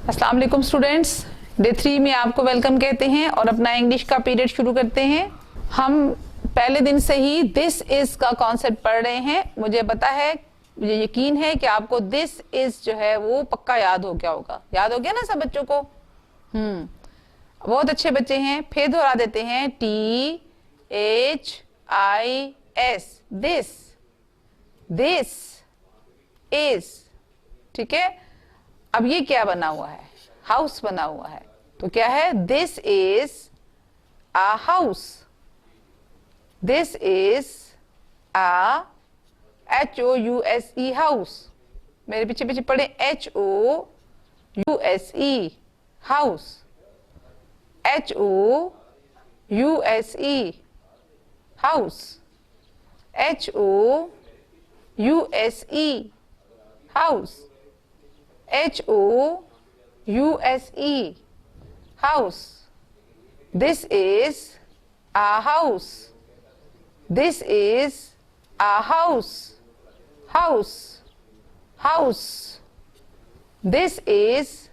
अस्सलाम वालेकुम students, day 3 में आपको वेलकम कहते हैं और अपना इंग्लिश का पीरियड शुरू करते हैं। हम पहले दिन से ही दिस इज का कॉन्सेप्ट पढ़ रहे हैं। मुझे पता है, मुझे यकीन है कि आपको दिस इज जो है वो पक्का याद हो गया होगा। याद हो गया ना सब बच्चों को? बहुत अच्छे बच्चे हैं। फिर दोहरा देते हैं, THIS, दिस, दिस इज। ठीक है, अब ये क्या बना हुआ है? हाउस बना हुआ है। तो क्या है? This is a house, this is a HOUSE house. मेरे पीछे पीछे पढ़े, HOUSE house, HOUSE house, HOUSE house, HOUSE house. This is a house. This is a house. House. House. This is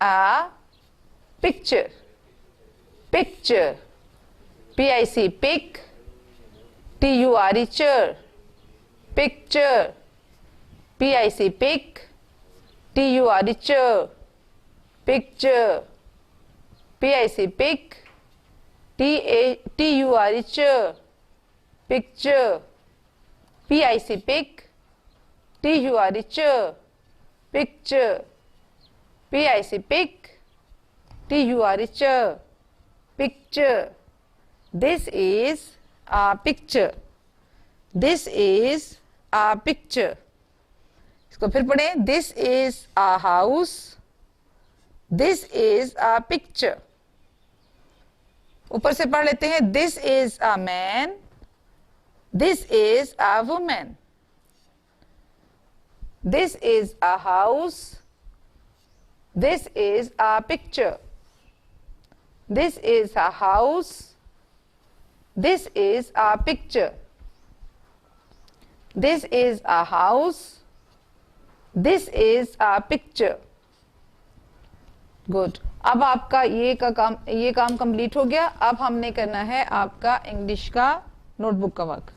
a picture. Picture. PIC, pic. TURE, chair. Picture. PIC, pic. TURE, chair. Picture. PIC, pic. TURE, chair. Picture. PIC, pic. TURE, chair. Picture. PIC, pic. TURE, chair. Picture. This is a picture. This is a picture. इसको फिर पढ़े, this is a house, this is a picture. ऊपर से पढ़ लेते हैं, this is a man, this is a women. This is a house, this is a picture. This is a house, this is a picture. This is a house, this is a picture. Good. अब आपका ये काम complete हो गया। अब हमने करना है आपका इंग्लिश का नोटबुक का वर्क।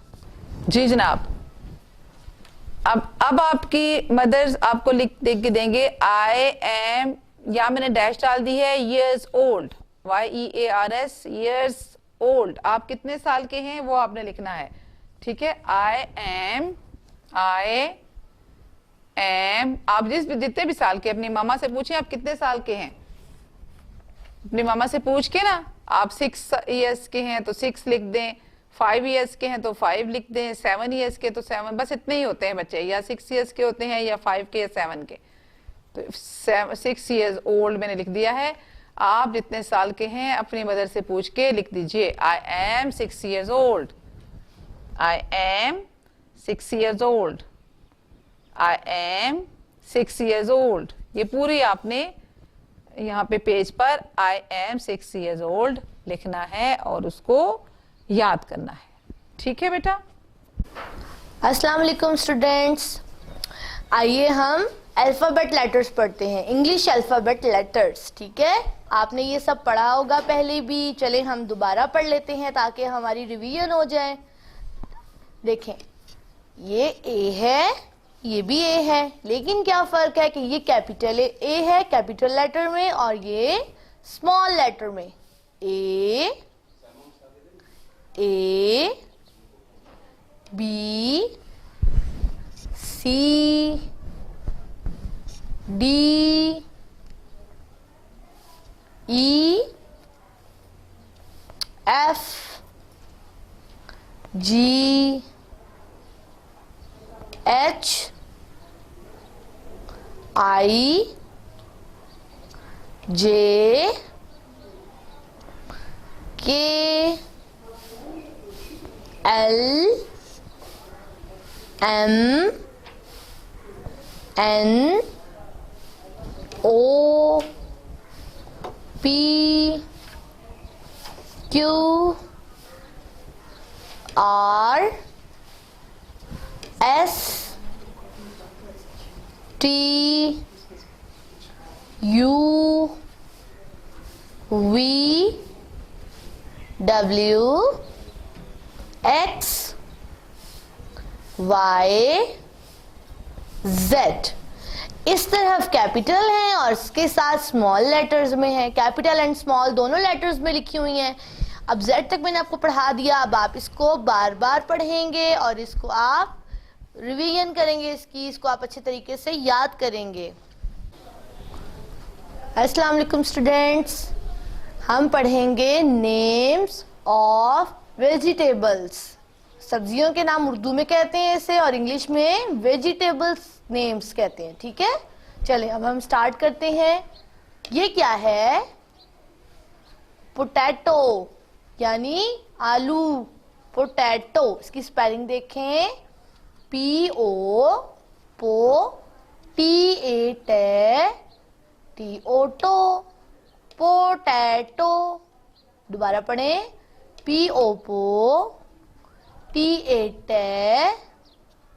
जी जनाब। अब आपकी मदर्स आपको लिख के देंगे, आई एम, या मैंने डैश डाल दी है, years old, YEARS, years old। आप कितने साल के हैं वो आपने लिखना है। ठीक है, आई एम, आप जितने भी साल के, अपनी मामा से पूछें आप कितने साल के हैं। अपनी मामा से पूछ के ना, आप 6 इयर्स के हैं तो 6 लिख दें, 5 इयर्स के हैं तो 5 लिख दें, 7 इयर्स के तो 7, बस इतने ही होते हैं बच्चे, या 6 इयर्स के होते हैं या 5 के या 7 के। तो 6 इयर्स ओल्ड मैंने लिख दिया है। आप जितने साल के हैं अपनी मदर से पूछ के लिख दीजिए, I am 6 years old, I am 6 years old, I am 6 years old। ये पूरी आपने यहाँ पे पेज पर I am 6 years old लिखना है और उसको याद करना है। ठीक है बेटा? अस्सलाम वालेकुम स्टूडेंट्स। आइए हम अल्फ़ाबेट लेटर्स पढ़ते हैं, इंग्लिश अल्फ़ाबेट लेटर्स। ठीक है, आपने ये सब पढ़ा होगा पहले भी। चले हम दोबारा पढ़ लेते हैं ताकि हमारी रिवीजन हो जाए। देखें, ये ए है, ये भी ए है, लेकिन क्या फर्क है कि ये कैपिटल ए है कैपिटल लेटर में, और ये स्मॉल लेटर में। A B C D E F G H I J K L M N O P Q R S T U V W X Y Z। इस तरफ capital है और इसके साथ स्मॉल लेटर्स में है, capital and small दोनों letters में लिखी हुई हैं। अब Z तक मैंने आपको पढ़ा दिया, अब आप इसको बार बार पढ़ेंगे और इसको आप रिवीजन करेंगे, इसको आप अच्छे तरीके से याद करेंगे। अस्सलाम वालेकुम स्टूडेंट्स, हम पढ़ेंगे नेम्स ऑफ वेजिटेबल्स। सब्जियों के नाम उर्दू में कहते हैं इसे और इंग्लिश में वेजिटेबल्स नेम्स कहते हैं, ठीक है। चलिए अब हम स्टार्ट करते हैं। ये क्या है? पोटैटो यानी आलू, पोटैटो। इसकी स्पेलिंग देखें, PO पो TATO पोटैटो। दोबारा पढ़ें, PO पो TAT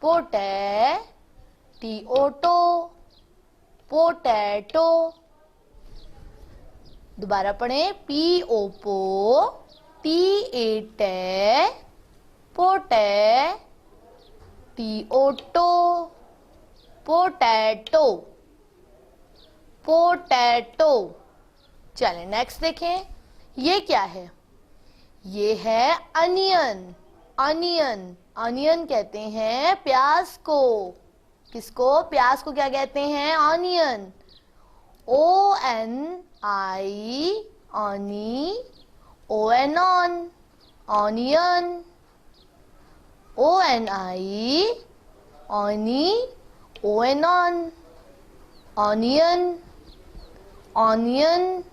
पोटैटो पोटैटो। दोबारा पढ़ें, PO पो TAT पोटैटो पोटैटो पोटैटो। चलें नेक्स्ट देखें, ये क्या है? ये है अनियन। अनियन, अनियन कहते हैं प्याज को। किसको? प्याज को क्या कहते हैं? Onion. ONI Oni, ON on, onion. ONI Oni, ON on, onion. Onion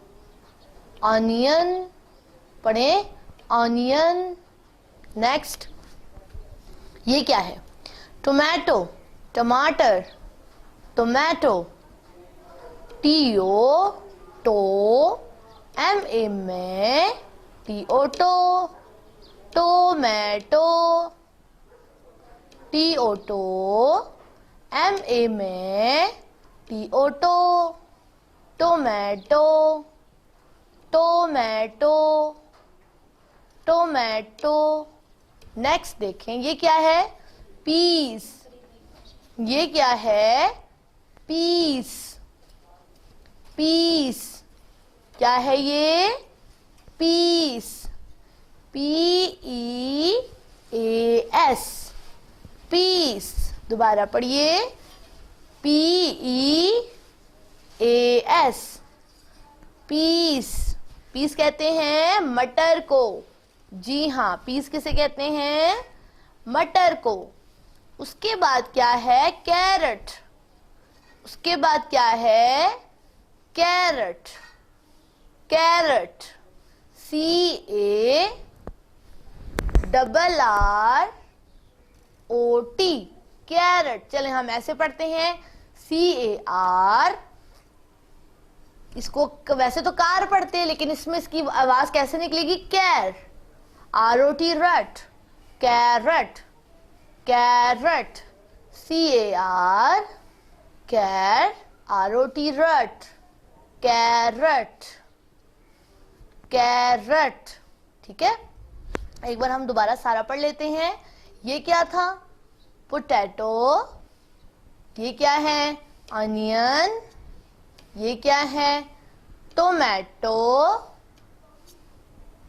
onion पढ़े, ऑनियन। नेक्स्ट, ये क्या है? टोमेटो, टमाटर, टोमेटो। TO टो MA में TOटो टोमेटो। TO टो MA में TOटो टोमेटो टोमेटो टोमेटो। नेक्स्ट देखें, ये क्या है? पीस। ये क्या है? पीस। पीस क्या है? ये पीस, PEAS पीस। दोबारा पढ़िए, PEAS पीस। पीस कहते हैं मटर को। जी हाँ, पीस किसे कहते हैं? मटर को। उसके बाद क्या है? कैरेट। उसके बाद क्या है? कैरेट। Carrot, CARROT carrot. चलें हम ऐसे पढ़ते हैं, CAR। इसको वैसे तो कार पढ़ते हैं, लेकिन इसमें इसकी आवाज कैसे निकलेगी? कैर। ROT रट, कैरेट कैरेट। CAR कैर, ROT रट, कैरेट कैरेट। ठीक है, एक बार हम दोबारा सारा पढ़ लेते हैं। ये क्या था? पोटैटो। ये क्या है? अनियन। ये क्या है? टोमेटो।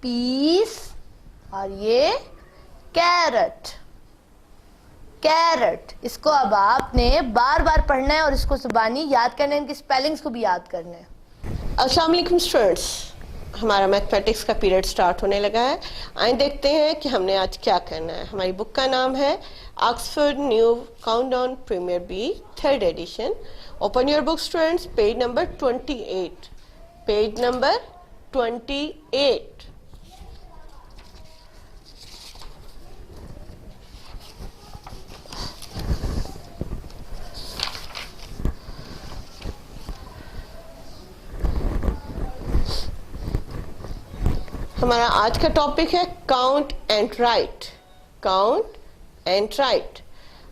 पीस। और ये कैरेट। कैरेट। इसको अब आपने बार बार पढ़ना है और इसको जुबानी याद करना है, इनकी स्पेलिंग्स को भी याद करना है। अस्सलाम वालेकुम स्टूडेंट्स, हमारा मैथमेटिक्स का पीरियड स्टार्ट होने लगा है। आइए देखते हैं कि हमने आज क्या करना है। हमारी बुक का नाम है Oxford New Countdown Premier B 3rd edition. Open your book students, page number 28। Page number 28। हमारा आज का टॉपिक है count and write. Count and write.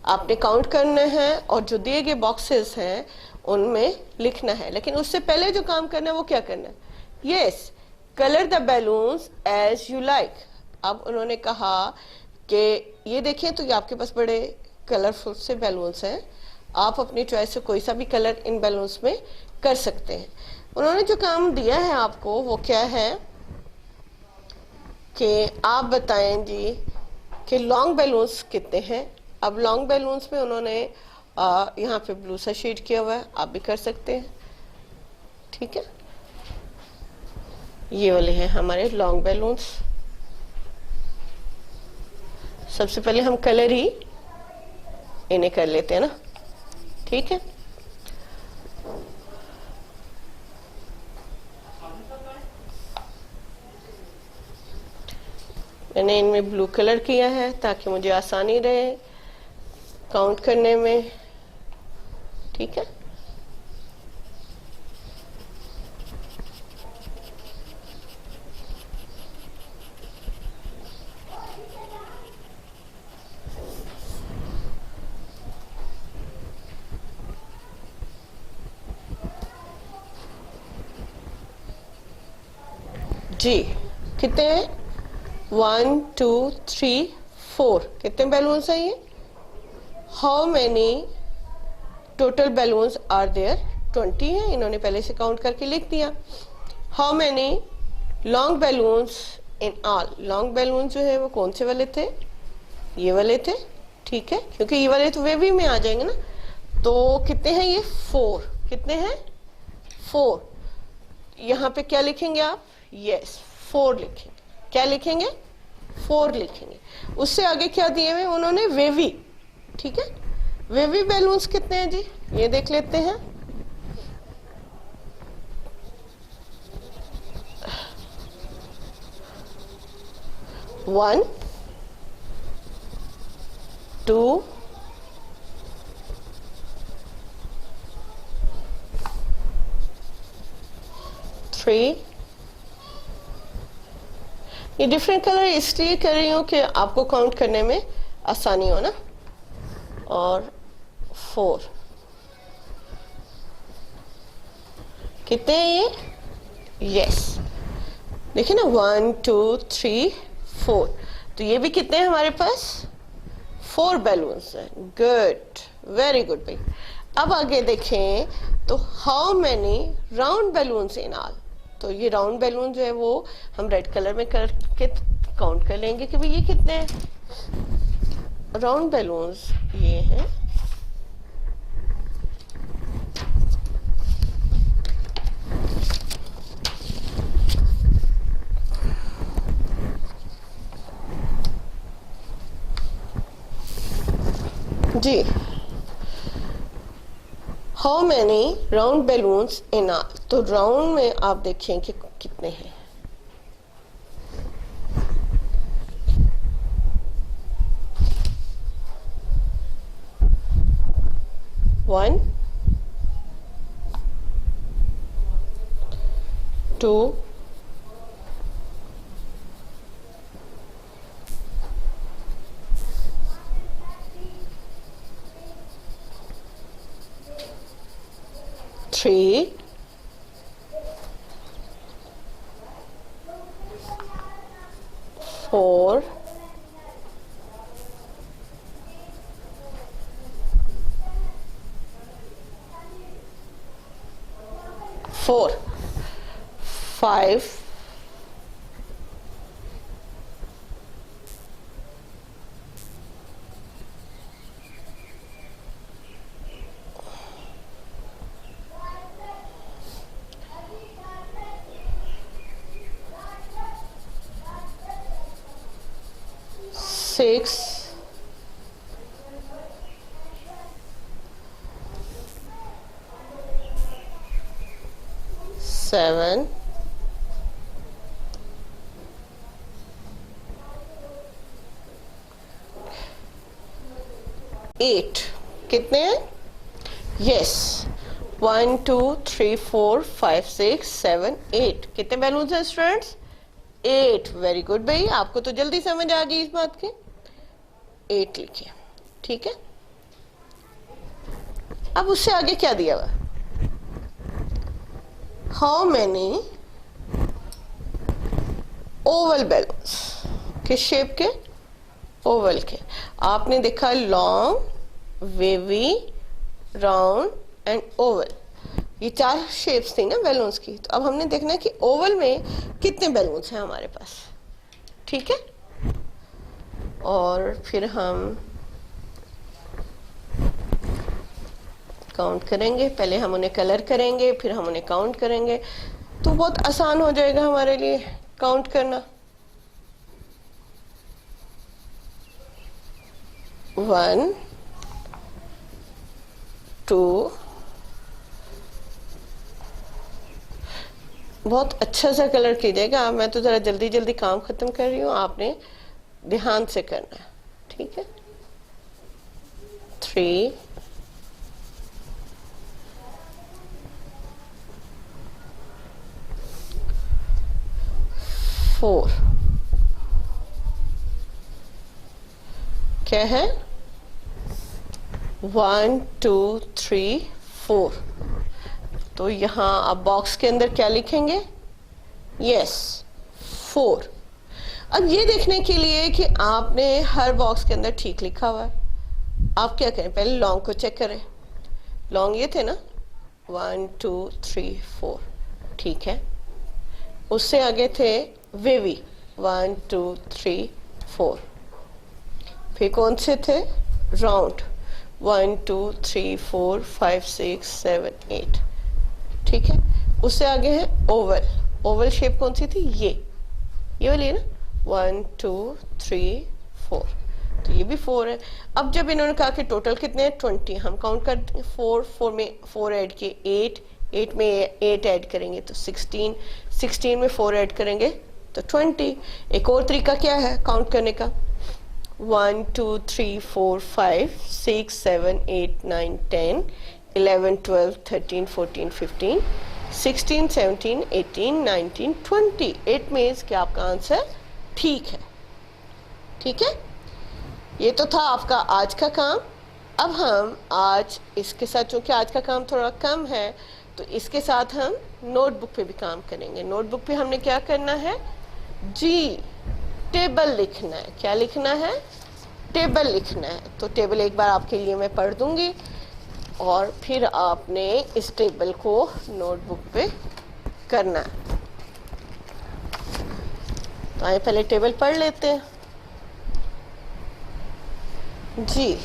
आपने काउंट करना है और जो दिए गए बॉक्सेस हैं उनमें लिखना है, लेकिन उससे पहले जो काम करना है वो क्या करना है? Yes, colour the balloons as you like. अब उन्होंने कहा कि ये देखें तो ये आपके पास बड़े कलरफुल से बैलून्स हैं, आप अपनी चॉइस से कोई सा भी कलर इन बैलून्स में कर सकते हैं। उन्होंने जो काम दिया है आपको वो क्या है कि आप बताएं जी कि लॉन्ग बैलून्स कितने हैं। अब लॉन्ग बैलून्स में उन्होंने यहाँ पे ब्लू सा शेड किया हुआ है, आप भी कर सकते हैं, ठीक है। ये वाले हैं हमारे लॉन्ग बैलून्स। सबसे पहले हम कलर ही इन्हें कर लेते हैं ना, ठीक है। मैंने इनमें ब्लू कलर किया है ताकि मुझे आसानी रहे काउंट करने में, ठीक है। जी कितने हैं? 1 2 3 4 कितने बैलून्स हैं ये? How many total balloons are there? 20 है, इन्होंने पहले से काउंट करके लिख दिया। How many long balloons in all? Long balloon जो है वो कौन से वाले थे? ये वाले थे, ठीक है, क्योंकि ये वाले तो वेवी में आ जाएंगे ना। तो कितने हैं ये? 4। कितने हैं? 4। यहाँ पे क्या लिखेंगे आप? यस 4 लिखेंगे। क्या लिखेंगे? 4 लिखेंगे। उससे आगे क्या दिए हुए उन्होंने? वेवी, ठीक है। वेवी बैलून्स कितने हैं जी? ये देख लेते हैं। वन, 2, 3। ये डिफरेंट कलर इसलिए कर रही हूँ कि आपको काउंट करने में आसानी हो ना। और 4 कितने हैं ये? यस, देखिए ना 1 2 3 4। तो ये भी कितने हैं हमारे पास? 4 बैलून्स हैं। गुड, वेरी गुड भाई। अब आगे देखें तो how many round balloons in all? तो ये राउंड बैलून जो है वो हम रेड कलर में करके काउंट कर लेंगे कि भाई ये कितने हैं राउंड बैलून्स। ये हैं जी। How many round balloons in all? तो राउंड में आप देखें कि कितने हैं। वन, 2, 3, 4, 5, 6, 7, 8। कितने हैं? यस 1 2 3 4 5 6 7 8। कितने बैलून्स हैं स्टूडेंट्स? 8। वेरी गुड भाई, आपको तो जल्दी समझ आ गई इस बात की। 8 लिखिए, ठीक है। अब उससे आगे क्या दिया हुआ? हाउ मैनी ओवल बैलून्स, किस शेप के? ओवल के। आपने देखा long, wavy, round and Oval, ये 4 शेप्स थी ना बैलून्स की। तो अब हमने देखना है कि ओवल में कितने बैलून्स हैं हमारे पास, ठीक है। और फिर हम काउंट करेंगे, पहले हम उन्हें कलर करेंगे, फिर हम उन्हें काउंट करेंगे, तो बहुत आसान हो जाएगा हमारे लिए काउंट करना। 1 2, बहुत अच्छा सा कलर कीजिएगा। मैं तो जरा जल्दी जल्दी काम खत्म कर रही हूँ, आपने ध्यान से करना है, ठीक है। 3 4, क्या है? 1 2 3 4। तो यहाँ आप बॉक्स के अंदर क्या लिखेंगे? यस, 4। अब ये देखने के लिए कि आपने हर बॉक्स के अंदर ठीक लिखा हुआ है, आप क्या करें, पहले लॉन्ग को चेक करें। लॉन्ग ये थे ना, 1 2 3 4, ठीक है। उससे आगे थे वेवी, 1 2 3 4। फिर कौन से थे? राउंड, 1 2 3 4 5 6 7 8, ठीक है। उससे आगे है ओवल। ओवल शेप कौन सी थी? ये वाली है ना, 1 2 3 4, तो ये भी 4 है। अब जब इन्होंने कहा कि टोटल कितने हैं? 20, हम काउंट कर 4 में 4 ऐड किए 8 में 8 ऐड करेंगे तो 16, 16 में 4 ऐड करेंगे तो 20। एक और तरीका क्या है काउंट करने का? 1 2 3 4 5 6 7 8 9 10 11 12 13 14 15 16 17 18 19 20। इट मीन्स कि आपका आंसर ठीक है, ठीक है। ये तो था आपका आज का काम। अब हम आज इसके साथ, चूंकि आज का काम थोड़ा कम है, तो इसके साथ हम नोटबुक पे भी काम करेंगे। नोटबुक पे हमने क्या करना है जी? टेबल लिखना है। क्या लिखना है? टेबल लिखना है। तो टेबल एक बार आपके लिए मैं पढ़ दूंगी और फिर आपने इस टेबल को नोटबुक पे करना है। तो आइए पहले टेबल पढ़ लेते हैं जी।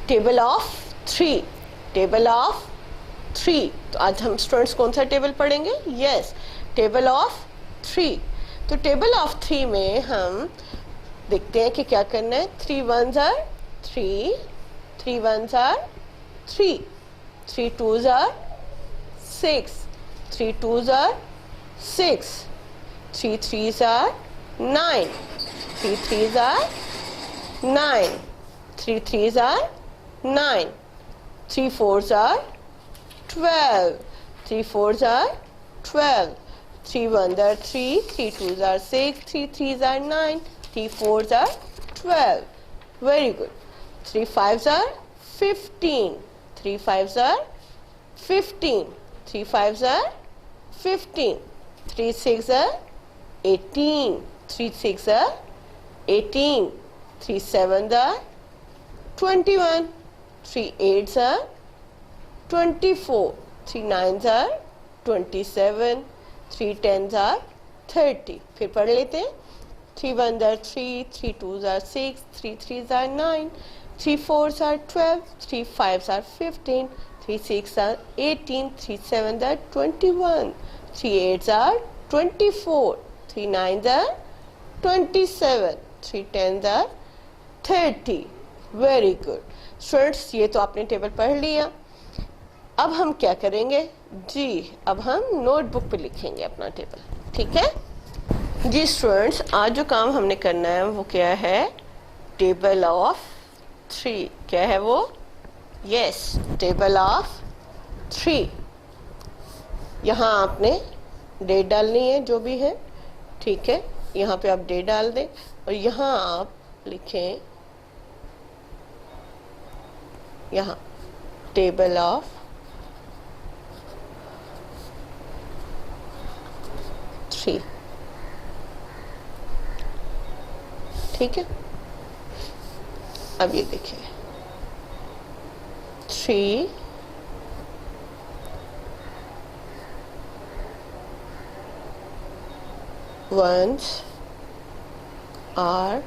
Table of 3, table of 3। तो आज हम स्टूडेंट्स कौन सा टेबल पढ़ेंगे? Yes, table of 3। तो टेबल ऑफ 3 में हम देखते हैं कि क्या करना है। 3 1s are 3, 3 1s are 3, 3 2s are 6, 3 2s are 6, 3 3s are 9, 3 3s are 9, 3 3s are 9, 3 4s are 12, 3 4s are 12, 3 1s are 3, 3 2s are 6, 3 3s are 9, 3 4s are 12. Very good. 3 5s are 15, 3 5s are 15, 3 5s are 15, 3 6 are 18, 3 6 are 18, 3 7s are 21, 3 8s are 24, 3 9s are 27, 3 10s are 30. फिर पढ़ लेते हैं। 3 1s are 3, 3 2s are 6, 3 3s are 9, 3 4s are 12, 3 5s are 15, 3 6 are 18, 3 7s are 21, 3 8s are 24, 3 9s are 27, 3 10s are 30. Very good students, ये तो आपने table पढ़ लिया। अब हम क्या करेंगे जी? अब हम नोटबुक पे लिखेंगे अपना टेबल, ठीक है जी। स्टूडेंट्स, आज जो काम हमने करना है वो क्या है? Table of 3। क्या है वो? Yes, table of 3। यहाँ आपने डेट डालनी है जो भी है, ठीक है। यहाँ पे आप डेट डाल दें और यहाँ आप लिखें, यहाँ टेबल ऑफ 3। ठीक है, अब ये देखिए 3 ones are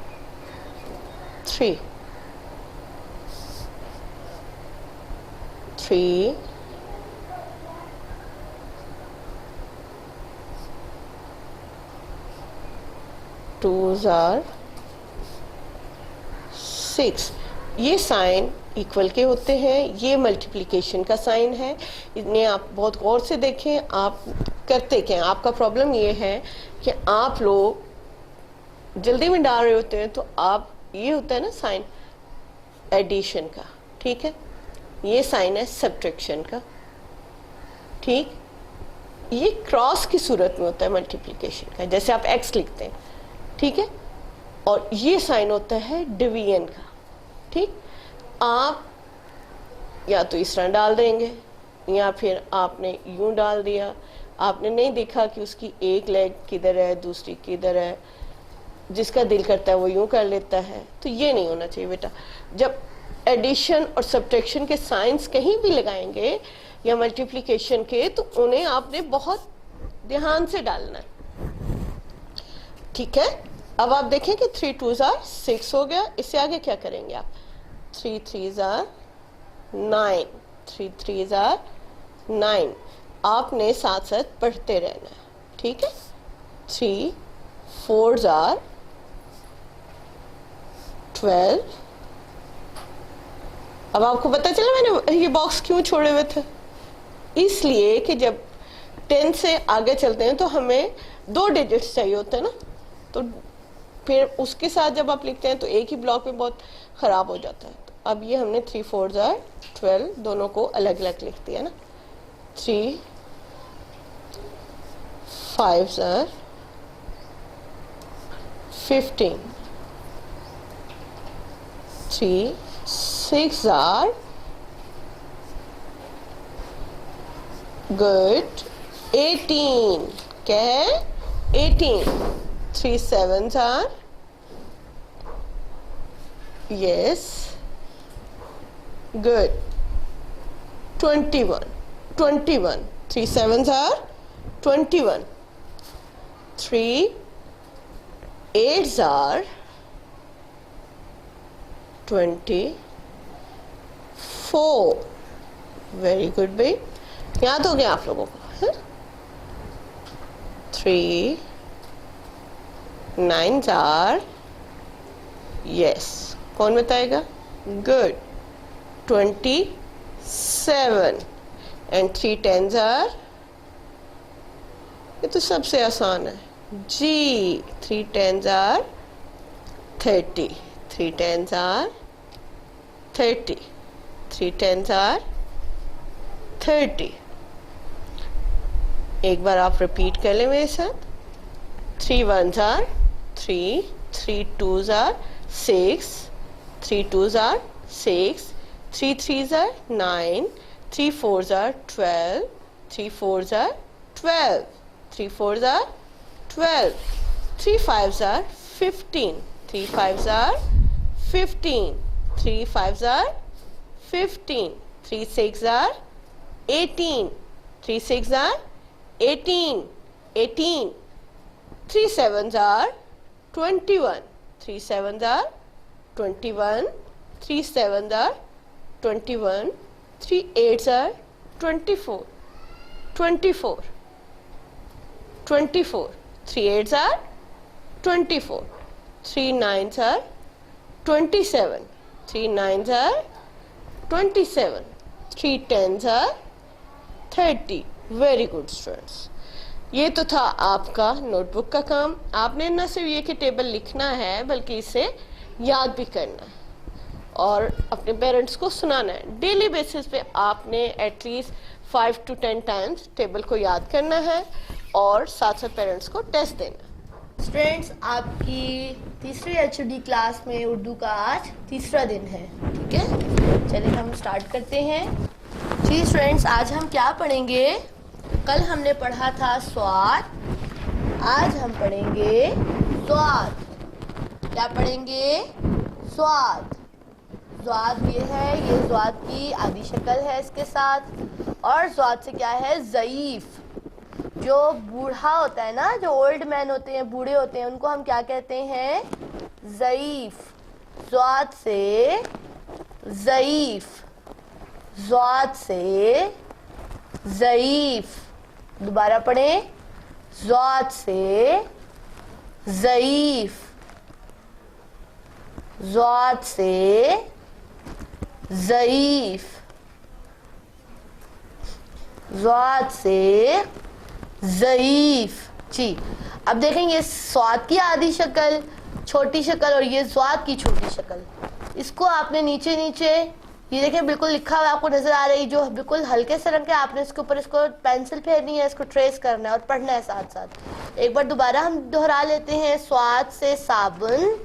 3, 3 twos are 6। ये साइन इक्वल के होते हैं, ये मल्टीप्लिकेशन का साइन है। इन्हें आप बहुत गौर से देखें। आप करते क्या हैं, आपका प्रॉब्लम ये है कि आप लोग जल्दी में डाल रहे होते हैं, तो आप ये होता है ना साइन एडिशन का, ठीक है, ये साइन है सब्ट्रैक्शन का, ठीक। ये क्रॉस की सूरत में होता है मल्टीप्लिकेशन का, जैसे आप x लिखते हैं, ठीक है, और ये साइन होता है डिवीजन का, ठीक। आप या तो इस तरह डाल देंगे या फिर आपने यूं डाल दिया। आपने नहीं देखा कि उसकी एक लेग किधर है, दूसरी किधर है, जिसका दिल करता है वो यूं कर लेता है। तो ये नहीं होना चाहिए बेटा। जब एडिशन और सब्ट्रैक्शन के साइंस कहीं भी लगाएंगे या मल्टीप्लिकेशन के, तो उन्हें आपने बहुत ध्यान से डालना है, ठीक है। अब आप देखें कि 3 2s are 6 हो गया। इससे आगे क्या करेंगे आप? 3 3s are 9, 3 3s are 9। आपने साथ साथ पढ़ते रहना है, ठीक है। 3 4s are 12। अब आपको पता चला मैंने ये बॉक्स क्यों छोड़े हुए थे? इसलिए कि जब 10 से आगे चलते हैं तो हमें 2 डिजिट्स चाहिए होते हैं ना, तो फिर उसके साथ जब आप लिखते हैं तो एक ही ब्लॉक में बहुत ख़राब हो जाता है। तो अब ये हमने 3 4s are 12 दोनों को अलग अलग लिख दिया ना। 3 5s are 15, 3 6s are good 18। क्या है? 18। 3 7s are yes good 21, 21। 3 7s are 21। 3 8s are 24। Very good भाई, याद हो गया आप लोगों को? 3 9s are yes, कौन बताएगा? गुड 27। एंड 3 10s are, ये तो सबसे आसान है जी। 3 10s are 30, 3 10s are 30, 3 10s are 30। एक बार आप रिपीट कर लें मेरे साथ। 3 1s are 3, 3 2s are 6, 3 2s are 6, 3 3s are 9, 3 4s are 12, 3 4s are 12, 3 4s are 12, 3 5s are 15, 3 5s are 15, 3 5s are 15, 3 6s are 18, 3 6s are 18, 18, 3 7s are 21, 3 7s are 21, 3 7s are 21, 3 8s are 24, 24, 24, 3 8s are 24, 3 9s are 27, 3 9s are 27, 3 10s are 30। Very good students, ये तो था आपका notebook का काम। आपने न सिर्फ ये कि टेबल लिखना है बल्कि इसे याद भी करना है और अपने पेरेंट्स को सुनाना है। डेली बेसिस पे आपने एटलीस्ट 5 to 10 टाइम्स टेबल को याद करना है और साथ साथ पेरेंट्स को टेस्ट देना। स्टूडेंट्स, आपकी तीसरी HOD क्लास में उर्दू का आज तीसरा दिन है, ठीक है। चलिए हम स्टार्ट करते हैं। जी स्टूडेंट्स, आज हम क्या पढ़ेंगे? कल हमने पढ़ा था स्वाद, आज हम पढ़ेंगे स्वाद। क्या पढ़ेंगे? स्वाद। स्वाद ये है, ये स्वाद की आदि शक्ल है इसके साथ। और स्वाद से क्या है? ज़ईफ। जो बूढ़ा होता है ना, जो ओल्ड मैन होते हैं, बूढ़े होते हैं, उनको हम क्या कहते हैं? ज़ईफ। स्वाद से ज़ईफ। स्वाद से ज़ईफ। दोबारा पढ़ें, ज़ाद से ज़ईफ। ज़ाद से ज़ईफ। ज़ाद से ज़ईफ। जी, अब देखेंगे स्वाद की आधी शक्ल, छोटी शक्ल, और ये स्वाद की छोटी शक्ल। इसको आपने नीचे नीचे ये देखें बिल्कुल लिखा हुआ आपको नजर आ रही, जो बिल्कुल हल्के से रंग के, आपने इसके ऊपर इसको पेंसिल फेरनी है, इसको ट्रेस करना है और पढ़ना है साथ साथ। एक बार दोबारा हम दोहरा लेते हैं। स्वाद से साबुन,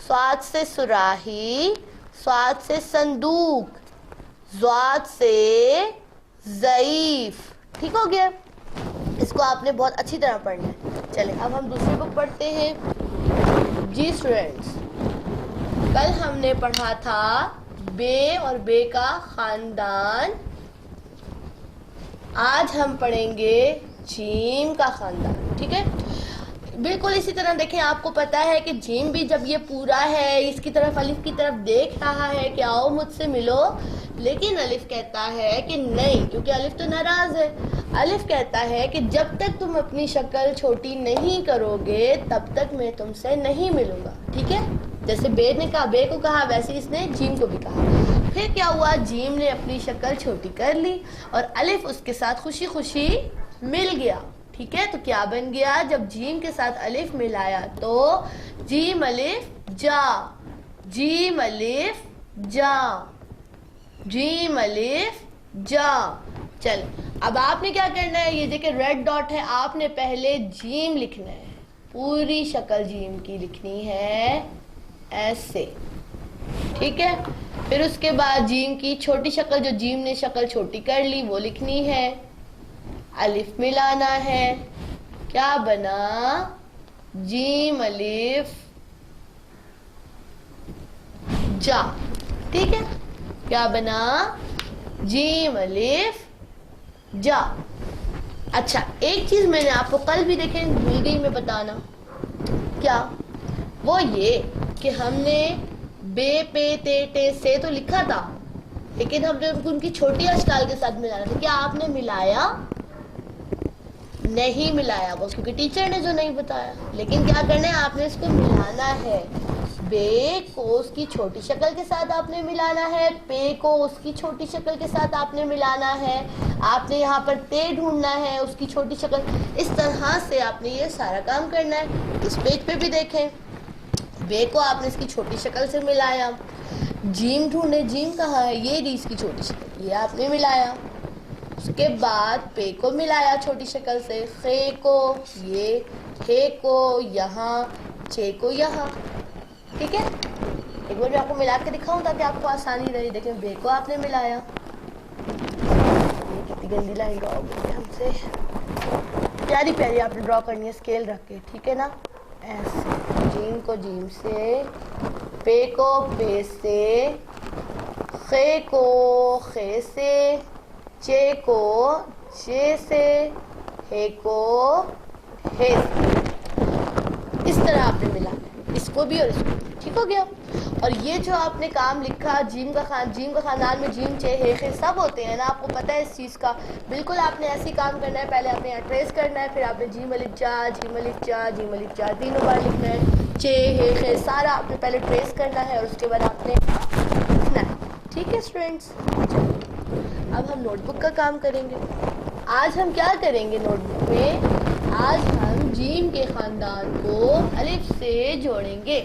स्वाद से सुराही, स्वाद से संदूक, स्वाद से ज़ईफ। ठीक हो गया? इसको आपने बहुत अच्छी तरह पढ़ना है। चले अब हम दूसरी बुक पढ़ते हैं। जी स्टूडेंट्स, कल हमने पढ़ा था बे और बे का खानदान। आज हम पढ़ेंगे जीम का खानदान। ठीक है? बिल्कुल इसी तरह देखें, आपको पता है कि जीम भी जब ये पूरा है, इसकी तरफ अलिफ की तरफ देख रहा है कि आओ मुझसे मिलो, लेकिन अलिफ कहता है कि नहीं, क्योंकि अलिफ तो नाराज है। अलिफ कहता है कि जब तक तुम अपनी शक्ल छोटी नहीं करोगे तब तक मैं तुमसे नहीं मिलूंगा। ठीक है? जैसे बे ने कहा, बे को कहा, वैसे इसने जीम को भी कहा। फिर क्या हुआ? जीम ने अपनी शक्ल छोटी कर ली और अलिफ उसके साथ खुशी खुशी मिल गया। ठीक है? तो क्या बन गया? जब जीम के साथ अलिफ मिलाया तो जीम अलिफ जा, जीम अलिफ जा, जीम अलिफ जा। चल अब आपने क्या करना है? ये देखिए रेड डॉट है, आपने पहले जीम लिखना है, पूरी शक्ल जीम की लिखनी है ऐसे। ठीक है? फिर उसके बाद जीम की छोटी शक्ल, जो जीम ने शक्ल छोटी कर ली, वो लिखनी है। अलिफ मिलाना है, क्या बना? जीम अलिफ जा। ठीक है? क्या बना? जीम अलिफ जा। अच्छा, एक चीज मैंने आपको कल भी देखें भूल गई मैं बताना। क्या? वो ये कि हमने बे पे ते टे से तो लिखा था, लेकिन हमने उनकी छोटी अश्काल के साथ मिलाना था। क्या आपने मिलाया? नहीं मिलाया, बस क्योंकि टीचर ने जो नहीं बताया। लेकिन क्या करना है? आपने इसको मिलाना है। बे को उसकी छोटी शक्ल के साथ आपने मिलाना है, पे को उसकी छोटी शक्ल के साथ आपने मिलाना है। आपने यहाँ पर ते ढूंढना है, उसकी छोटी शक्ल। इस तरह से आपने ये सारा काम करना है। इस पेज पे भी देखें, बे को आपने इसकी छोटी शक्ल से मिलाया। जीम ढूंढे, जीम कहाँ है? ये री इसकी छोटी शक्ल, ये आपने मिलाया। उसके बाद पे को मिलाया छोटी शक्ल से, खे को ये, हे को यहाँ, चे को यहाँ। ठीक है? एक बार मैं आपको मिला के दिखाऊं ताकि आपको आसानी रहे। देखें, बे को आपने मिलाया, कितनी गंदी लाइन ड्रॉ होगी हमसे, प्यारी प्यारी आपने ड्रॉ करनी है स्केल रख के। ठीक है ना? ऐसे जीम को जीम से, पे को पे से, खे को खे से, चे को चे से, हे को हे से। इस तरह आपने मिला इसको भी और इसको भी। ठीक हो गया? और ये जो आपने काम लिखा, जीम का खानदान में जीम चे हे खे सब होते हैं ना, आपको पता है इस चीज़ का। बिल्कुल आपने ऐसे ही काम करना है। पहले आपने यहाँ ट्रेस करना है, फिर आपने जीम अलिफ जा, जीम अलिफ जा, जीम अलिफ जा तीनों बार लिखना है। चे हे खे सारा आपने पहले ट्रेस करना है और उसके बाद आपने लिखना है। ठीक है स्टूडेंट्स? अब हम नोटबुक का काम करेंगे। आज हम क्या करेंगे नोटबुक में? आज हम जीम के खानदान को अलिफ से जोड़ेंगे।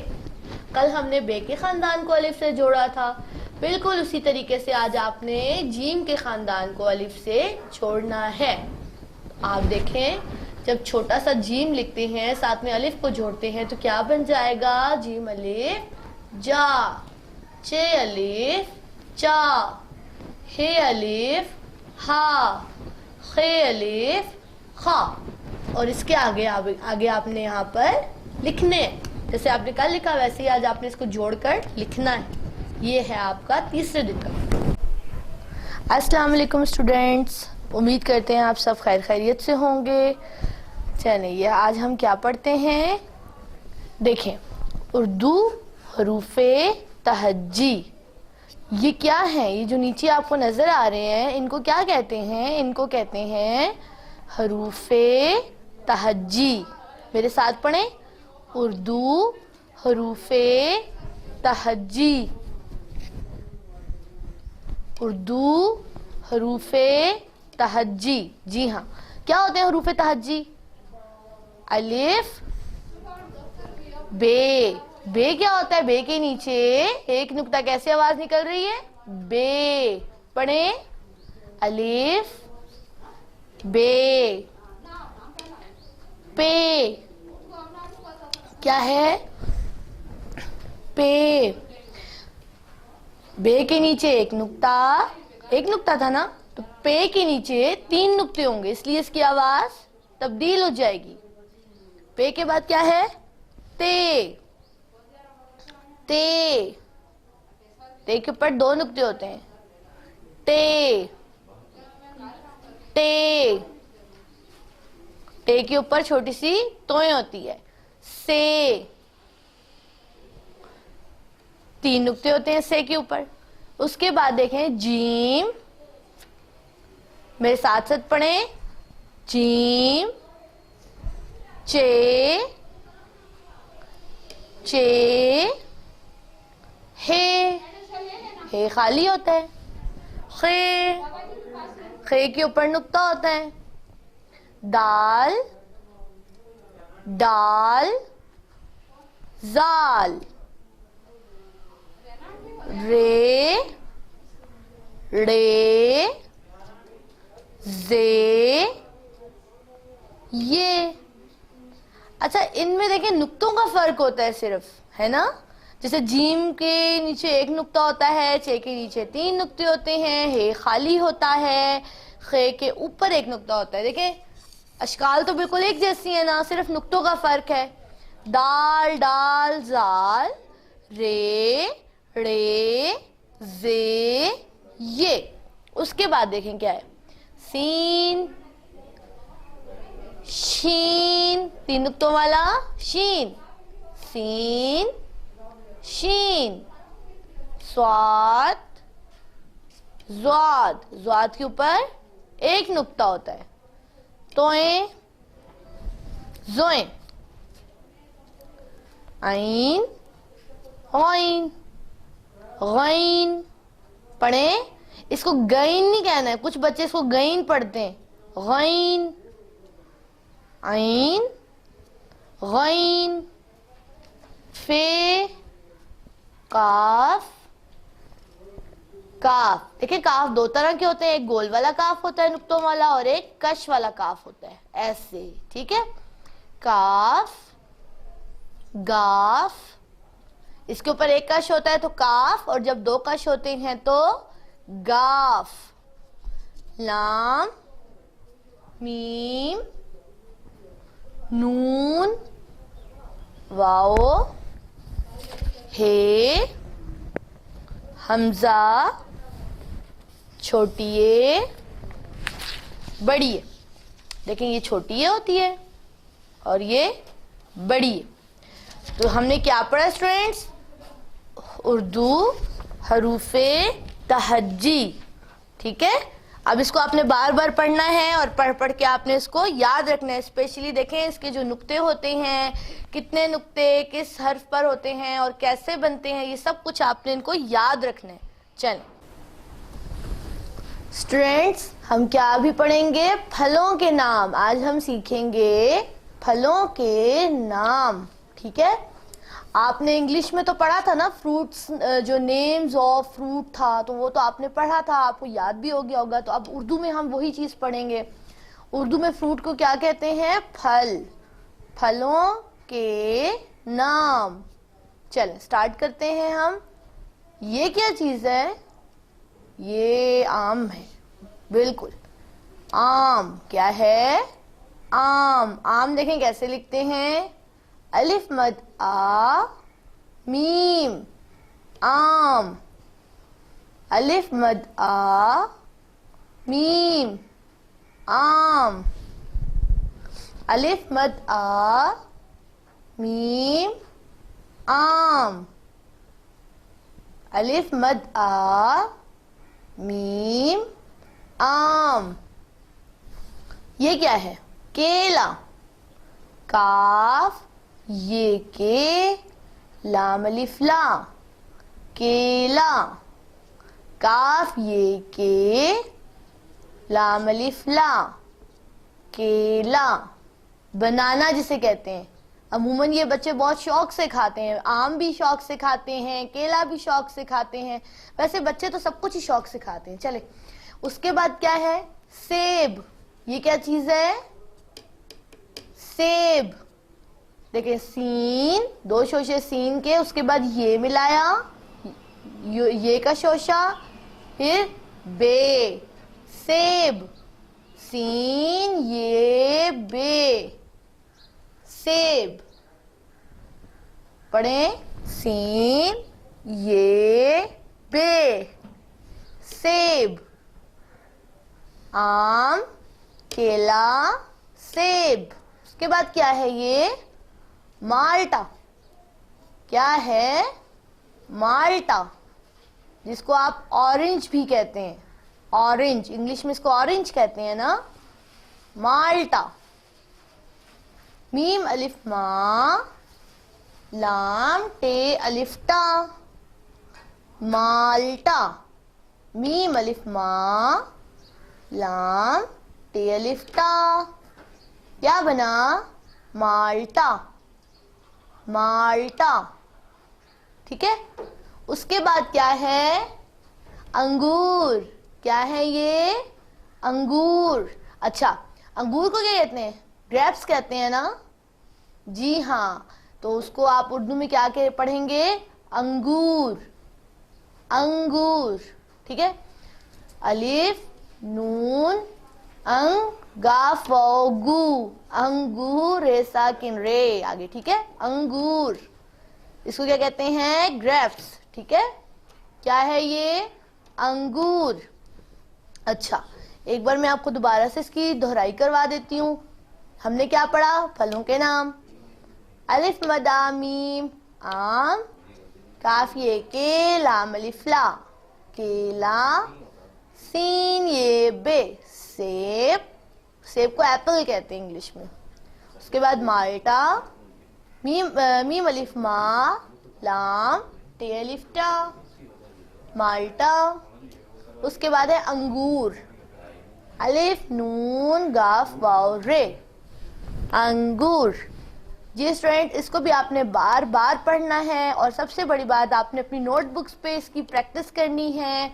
कल हमने बे के खानदान को अलिफ से जोड़ा था। बिल्कुल उसी तरीके से आज आपने जीम के खानदान को अलिफ से जोड़ना है। आप देखें, जब छोटा सा जीम लिखते हैं, साथ में अलिफ को जोड़ते हैं, तो क्या बन जाएगा? जीम अलिफ जा, चे अलिफ चा, हे अलिफ हा, खे अलिफ खा। और इसके आगे आगे आपने यहाँ पर लिखने हैं। जैसे आपने कल लिखा वैसे ही आज आपने इसको जोड़कर लिखना है। ये है आपका तीसरे दिन का। अस्सलाम वालेकुम स्टूडेंट्स, उम्मीद करते हैं आप सब खैरियत से होंगे। चलिए आज हम क्या पढ़ते हैं, देखें उर्दू हरूफे तहज्जी। ये क्या है, ये जो नीचे आपको नजर आ रहे हैं इनको क्या कहते हैं, इनको कहते हैं हरूफे तहज्जी। मेरे साथ पढ़ें, उर्दू हरूफे तहज्जी, उर्दू हरूफे तहज्जी। जी हाँ, क्या होते हैं हरूफे तहज्जी? अलिफ बे। बे क्या होता है? बे के नीचे एक नुक्ता, कैसे आवाज निकल रही है? बे। पढ़े, अलिफ बे। पे क्या है? पे। बे के नीचे एक नुक्ता था ना, तो पे के नीचे 3 नुक्ते होंगे, इसलिए इसकी आवाज तब्दील हो जाएगी। पे के बाद क्या है? ते। ते, ते के ऊपर 2 नुक्ते होते हैं। टे, टे, टे के ऊपर छोटी सी तोएं होती है। से, 3 नुक्ते होते हैं से के ऊपर। उसके बाद देखें जीम, मेरे साथ साथ पढ़ें, जीम, चे, चे, हे खाली होता है। खे, खे के ऊपर नुक्ता होता है। दाल, दाल, जाल, रे, रे, जे, ये। अच्छा, इनमें देखें नुक्तों का फर्क होता है सिर्फ, है ना। जैसे जीम के नीचे एक नुक्ता होता है, चे के नीचे 3 नुक्ते होते हैं, हे खाली होता है, खे के ऊपर एक नुक्ता होता है। देखें अशकाल तो बिल्कुल एक जैसी है ना, सिर्फ नुक्तों का फर्क है। दाल, डाल, जाल, रे, रे, जे, ये। उसके बाद देखें क्या है, सीन, शीन, 3 नुक्तों वाला शीन, सीन, शीन, स्वाद, ज़्वाद, ज़्वाद के ऊपर एक नुक्ता होता है। तोएं, जोएं, आइन, गैन, गैन। पढ़ें, इसको गैन नहीं कहना है, कुछ बच्चे इसको गैन पढ़ते हैं। गैन, आइन, गैन, फे, काफ, काफ। देखिए काफ 2 तरह के होते हैं, एक गोल वाला काफ होता है नुक्तों वाला, और एक कश वाला काफ होता है, ऐसे। ठीक है, काफ, गाफ, इसके ऊपर एक कश होता है तो काफ, और जब 2 कश होते हैं तो गाफ। लाम, मीम, नून, वाओ, हे, हमजा, छोटी ए, बड़ी ए। देखें ये छोटी ए होती है और ये बड़ी ए। तो हमने क्या पढ़ा स्टूडेंट्स? उर्दू हरूफे तहज्जी। ठीक है, अब इसको आपने बार बार पढ़ना है और पढ़ पढ़ के आपने इसको याद रखना है। स्पेशली देखें इसके जो नुक्ते होते हैं, कितने नुक्ते किस हर्फ पर होते हैं और कैसे बनते हैं, ये सब कुछ आपने इनको याद रखना है। चलें स्टूडेंट्स, हम क्या अभी पढ़ेंगे? फलों के नाम। आज हम सीखेंगे फलों के नाम। ठीक है, आपने इंग्लिश में तो पढ़ा था ना फ्रूट्स, जो नेम्स ऑफ फ्रूट था तो वो तो आपने पढ़ा था, आपको याद भी हो गया होगा। तो अब उर्दू में हम वही चीज पढ़ेंगे। उर्दू में फ्रूट को क्या कहते हैं? फल। फलों के नाम। चलें स्टार्ट करते हैं हम। ये क्या चीज है? ये आम है, बिल्कुल आम। क्या है? आम। आम देखें कैसे लिखते हैं, अलिफ मद आ मीम, आम। अलिफ मद आ मीम, आम। अलिफ मद आ मीम, आम। अलिफ मद आ मीम, आम। ये क्या है, केला। काफ ये के, लाम अलिफ ला, केला। काफ ये के, लाम अलिफ ला, केला। बनाना जिसे कहते हैं, अमूमन ये बच्चे बहुत शौक से खाते हैं, आम भी शौक से खाते हैं, केला भी शौक से खाते हैं। वैसे बच्चे तो सब कुछ ही शौक से खाते हैं। चले, उसके बाद क्या है, सेब। ये क्या चीज है, सेब। देखिए सीन, दो शोशे सीन के, उसके बाद ये मिलाया, ये का शोशा, फिर बे, सेब। सीन ये बे, सेब। पढ़ें, सीन ये बे, सेब। आम, केला, सेब। उसके बाद क्या है, ये माल्टा। क्या है, माल्टा, जिसको आप ऑरेंज भी कहते हैं। ऑरेंज, इंग्लिश में इसको ऑरेंज कहते हैं ना, माल्टा। मीम अलिफ मा, लाम टे अलिफ टा, माल्टा। मीम अलिफ मा, लाम टे अलिफ टा, क्या बना, माल्टा, माल्टा। ठीक है, उसके बाद क्या है, अंगूर। क्या है ये, अंगूर। अच्छा, अंगूर को क्या कहते हैं, ग्रेप्स कहते हैं ना। जी हाँ, तो उसको आप उर्दू में क्या कह पढ़ेंगे, अंगूर, अंगूर। ठीक है, अलिफ नून अंग गाफ गू, अंगूर रे साकिन रे, आगे। ठीक है, अंगूर, इसको क्या कहते हैं, ग्रेप्स। ठीक है, क्या है ये, अंगूर। अच्छा, एक बार मैं आपको दोबारा से इसकी दोहराई करवा देती हूँ। हमने क्या पढ़ा, फलों के नाम, अलिफ मदा मीम, आम। काफ ये के, लाम अलिफ ला, केला। सीन ये बे, सेब। सेब को एप्पल कहते हैं इंग्लिश में। उसके बाद माल्टा, मीम अलिफ मा, लाम टे अलिफ टा, माल्टा। उसके बाद है अंगूर, अलिफ नून गाफ वाव रे, अंगूर। जी स्टूडेंट, इसको भी आपने बार बार पढ़ना है, और सबसे बड़ी बात, आपने अपनी नोटबुक्स पे इसकी प्रैक्टिस करनी है,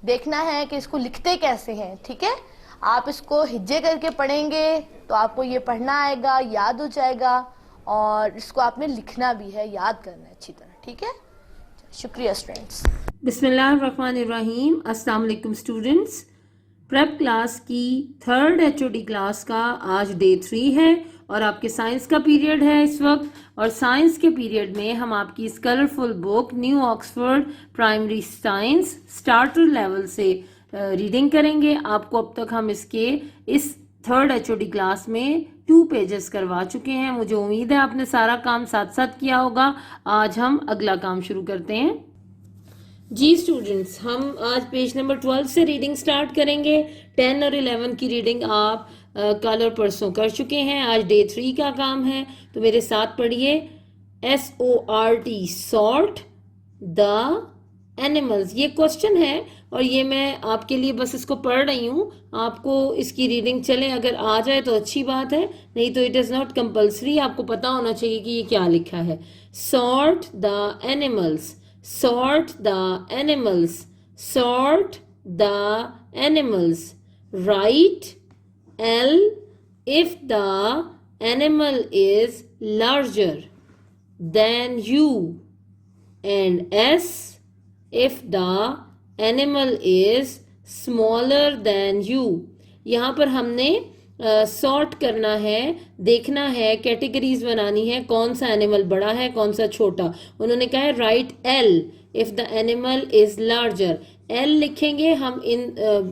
देखना है कि इसको लिखते कैसे हैं। ठीक है, आप इसको हिज्जे करके पढ़ेंगे तो आपको ये पढ़ना आएगा, याद हो जाएगा, और इसको आपने लिखना भी है, याद करना है अच्छी तरह। ठीक है, शुक्रिया स्टूडेंट्स। बिस्मिल्लाहिर्रहमानिर्रहीम। अस्सलाम वालेकुम स्टूडेंट्स। प्रेप क्लास की थर्ड HOD क्लास का आज डे 3 है और आपके साइंस का पीरियड है इस वक्त, और साइंस के पीरियड में हम आपकी इस colourful book new Oxford primary science starter level से रीडिंग करेंगे। आपको अब तक हम इसके इस थर्ड HOD क्लास में 2 पेजेस करवा चुके हैं। मुझे उम्मीद है आपने सारा काम साथ साथ किया होगा। आज हम अगला काम शुरू करते हैं। जी स्टूडेंट्स, हम आज पेज नंबर 12 से रीडिंग स्टार्ट करेंगे। 10 और 11 की रीडिंग आप कल और परसों कर चुके हैं। आज डे 3 का काम है, तो मेरे साथ पढ़िए। SORT, sort the animals. ये क्वेश्चन है और ये मैं आपके लिए बस इसको पढ़ रही हूँ। आपको इसकी रीडिंग चले अगर आ जाए तो अच्छी बात है, नहीं तो इट इज़ नॉट कंपल्सरी। आपको पता होना चाहिए कि ये क्या लिखा है। Sort the animals, sort the animals, sort the animals. Write L if the animal is larger than you, and S if the animal is smaller than you. यहाँ पर हमने सॉर्ट करना है, देखना है, कैटेगरीज बनानी है, कौन सा एनिमल बड़ा है कौन सा छोटा। उन्होंने कहा है right L if the animal is larger. L लिखेंगे हम इन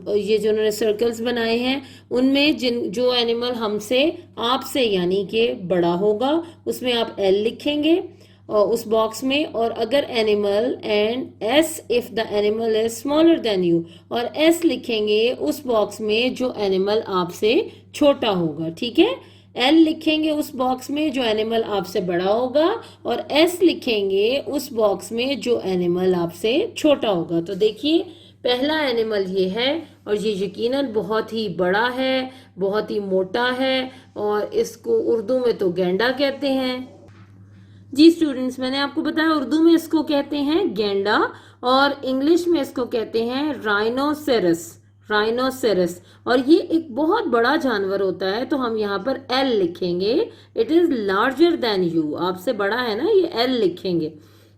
ये जो उन्होंने सर्कल्स बनाए हैं उनमें जो एनिमल हमसे आपसे यानी कि बड़ा होगा उसमें आप एल लिखेंगे और उस बॉक्स में, और अगर animal and S if the animal is smaller than you, और एस लिखेंगे उस बॉक्स में जो एनिमल आपसे छोटा होगा। ठीक है, एल लिखेंगे उस बॉक्स में जो एनिमल आपसे बड़ा होगा और एस लिखेंगे उस बॉक्स में जो एनिमल आपसे छोटा होगा। तो देखिए पहला एनिमल ये है और ये यकीनन बहुत ही बड़ा है, बहुत ही मोटा है, और इसको उर्दू में तो गैंडा कहते हैं। जी स्टूडेंट्स, मैंने आपको बताया उर्दू में इसको कहते हैं गैंडा और इंग्लिश में इसको कहते हैं राइनोसेरस। राइनोसेरस, और ये एक बहुत बड़ा जानवर होता है, तो हम यहाँ पर एल लिखेंगे। It is larger than you, आपसे बड़ा है ना, ये एल लिखेंगे।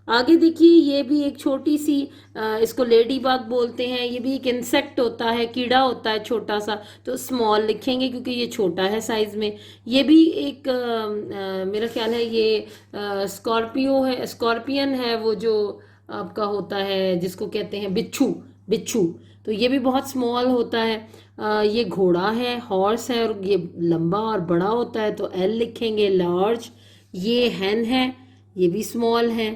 आगे देखिए ये भी एक छोटी सी इसको लेडी बग बोलते हैं, ये भी एक इंसेक्ट होता है, कीड़ा होता है छोटा सा, तो स्मॉल लिखेंगे क्योंकि ये छोटा है साइज में। ये भी एक मेरा ख्याल है ये स्कॉर्पियो है, स्कॉर्पियन है, वो जो आपका होता है जिसको कहते हैं बिच्छू। बिच्छू तो ये भी बहुत स्मॉल होता है। ये घोड़ा है, हॉर्स है, और ये लंबा और बड़ा होता है तो एल लिखेंगे लार्ज। ये हैन है, ये भी स्मॉल है।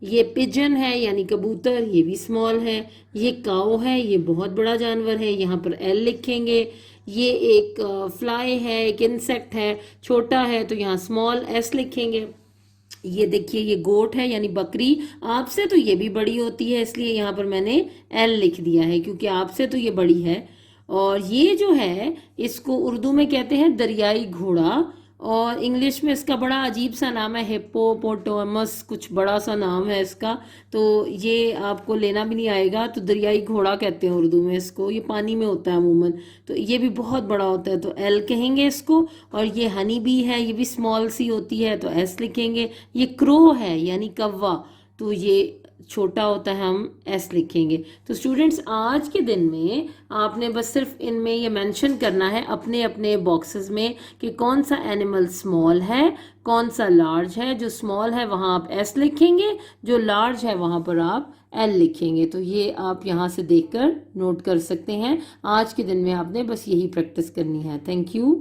ये पिजन है यानी कबूतर, ये भी स्मॉल है। ये काऊ है, ये बहुत बड़ा जानवर है, यहाँ पर एल लिखेंगे। ये एक फ्लाई है, एक इंसेक्ट है, छोटा है तो यहाँ स्मॉल एस लिखेंगे। ये देखिए ये गोट है यानी बकरी, आपसे तो ये भी बड़ी होती है इसलिए यहाँ पर मैंने एल लिख दिया है क्योंकि आपसे तो ये बड़ी है। और ये जो है इसको उर्दू में कहते हैं दरियाई घोड़ा, और इंग्लिश में इसका बड़ा अजीब सा नाम है हिप्पोपोटामस, कुछ बड़ा सा नाम है इसका, तो ये आपको लेना भी नहीं आएगा। तो दरियाई घोड़ा कहते हैं उर्दू में इसको, ये पानी में होता है अमूमन, तो ये भी बहुत बड़ा होता है तो एल कहेंगे इसको। और ये हनी बी है, ये भी स्मॉल सी होती है तो एस लिखेंगे। ये क्रो है यानी कौवा, तो ये छोटा होता है, हम एस लिखेंगे। तो स्टूडेंट्स आज के दिन में आपने बस सिर्फ इनमें ये मेंशन करना है अपने अपने बॉक्सेस में कि कौन सा एनिमल स्मॉल है, कौन सा लार्ज है। जो स्मॉल है वहाँ आप एस लिखेंगे, जो लार्ज है वहाँ पर आप एल लिखेंगे। तो ये आप यहाँ से देखकर नोट कर सकते हैं। आज के दिन में आपने बस यही प्रैक्टिस करनी है। Thank you.